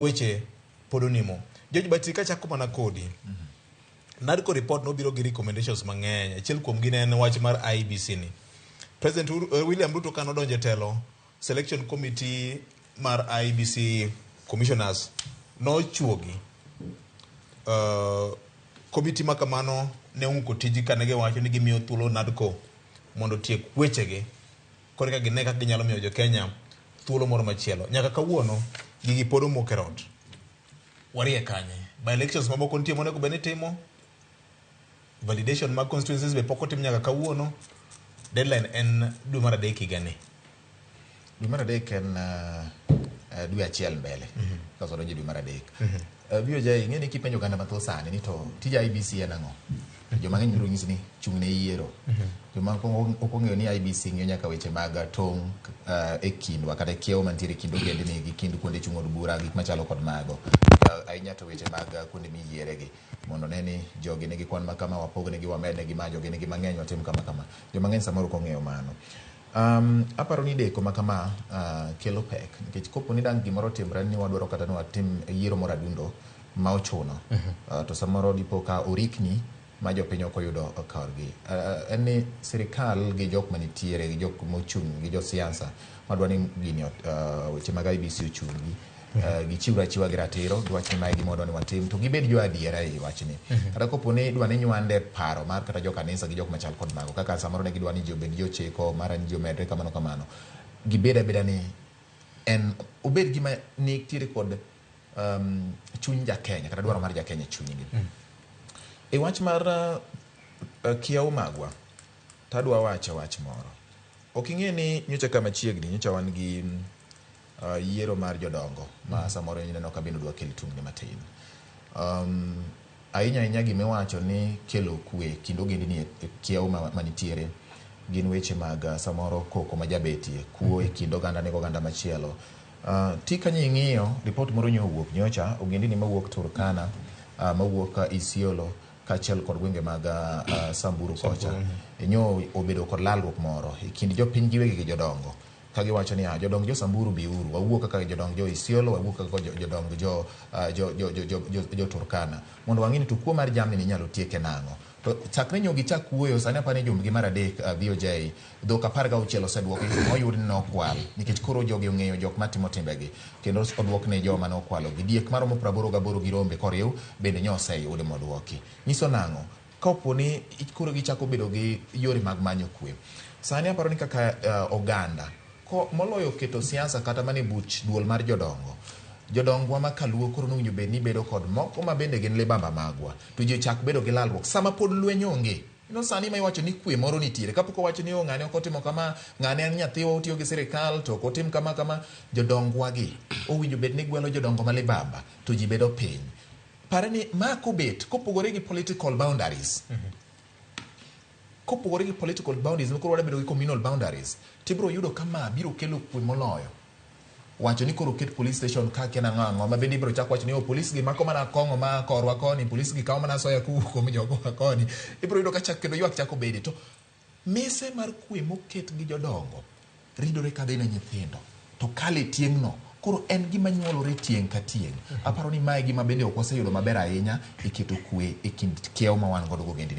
weche podonimo. George Batika chako mana kodi. Nadco report no biro gi recommendations mang'eny. Achiel kuom gin en wach mar IEBC ni. President William Ruto kano donje telo selection committee mar IEBC commissioners no chuogi. Committee makamano ne unko tiji kanege wacho ni gimiyo thuolo Nadco mondo tiek wechege koreka gine kaka ginyalo miyo jo Kenya thuolo moro machielo. Nyaka kawuono gigi podo mokerot. Warie kanye. By elections maboko nitie monego bene timo. Validation mag constituencies be poko tim nyaka kawuono. Deadline en dwe mar 3 higani. Dwe mar 3 en dwe achiel mbele. Kaso donje dwe mar 3. Bio jai ng'eni kipenjo ganda matho sani ni to tija IEBC en ang'o? Joma ng'eny biro nyisi ni chung'ne yiero. Joma ok ong'eyo ni IEBC ng'iyo nyaka weche mag tong' e kindwa kata kiewo mantiere kind ogendni gi kind kuonde chung' od bura gik machalo kod mago. Ahinya to weche mag kuonde miyieregi mondo ne ni jogi nigi kwan ma kama wapognegi wamednegi ma jogi nigi mang'eny watim kama kama. Joma ng'eny samoro ok ong'eyo mano. Aparo ni deko makama kelo pek nikech kopo ni dang gimoro timre ni wadwaro kata ni watim yiero moro adundo ma ochuno to samoro dipo ka orikni ma jopiny ok oyudo korgi. En ni sirikal gi jok manitiere gi jok mochung' gi jo siasa madwa ni gini weche mag IEBC ochung'gi gichiwra chiwa gi ratiro giwacho ni mae gimodwa ni watim to gibed jo adiera e wachni. Kata kopo ni dwa ni nywande paro mar kata jo kanisa gi jok machal kod mago kaka samoro ne gidwa ni jo bed jochiko mara ni jo medre kamano gibed abeda ni en obed gima nitiere kod chuny ja Kenya kata dwaro mar ja Kenya chunygi. E wach mar kiyaw magwa tadwa wacho wach moro. Ok ing'e ni nyocha kama chiegni nyocha wan gi yiero mar jodongo ma samoro ineno ka bino dwa kelo tungni matin. Ahinya gimiwacho ni kelo kwe kindo ogendni kiyaw manitiere gin weche mag samoro koko majabetie kuo e kind oganda nego oganda machielo. Tika nying'iyo report moro nyowuok nyocha ogendni mawuok Turkana mawuok Isiolo kachiel kod gwenge mag Samburu kocha nyo obedo kod lalruok moro e kind jopiny giwegi gi jodongo kagi wacho ni jodong jo Samburu biuru wawuok kaka jodong jo Isiolo wawuok kaka jodong jo Turkana mondo wang'ini to kuo mar jamni ni nyalo tieke nang'o. To chakre nyogi chak wuoyo sani apani jumgi mar 3 BOJ dhok 16 osedwoki oyud ni nokwal nikech koro jogi ong'eyo jok matimo timbegi kendo odwok ne joma nokwalo gi diek maromo 88 gi rombe koriw bende nyose yude modwoki. Nyiso nang'o kopo ni koro gichako bedo gi yore mag manyo kwe. Sani aparo ni kaka oganda ko moloyo keto siasa kata mane buch duol mar jodongwa makaluo koro nowinjo bed ni bedo kod moko ma bende gin libamba magwa to ji chak bedo gi lalruok sama pod lweny onge. Sani ma iwacho ni kwe moro nitiere kapok owacho ni ng'ane ok otimo kama ng'ane en nyathiwa otiyo gi sirikal to ok otim kama jodongwa gi owinjo bed ni gwelo jodongo ma libamba to ji bedo piny. Pare ni mako bet kopogore gi political boundaries. Kopogore gi political boundaries koro wada bedo gi communal boundaries tibro yudo kama biro kelo kwe moloyo. Wacho ni koro ket police station ka kena ng'ango ma bende ibro chako wacho ni police gi mako mana kongo ma korwa koni police gi kawo mana soya kuko mi jogo koni ibro yudo ka chak kendo ywak chako bede to mise mar kwe moket gi jodongo ridore ka dina nyithindo to kale tieng'no koro en gima nyuolore tieng' ka tieng'. Aparo ni mae gima bende ok waseyudo maber ahinya e keto kwe e kind kiewo ma wan godo gogendni.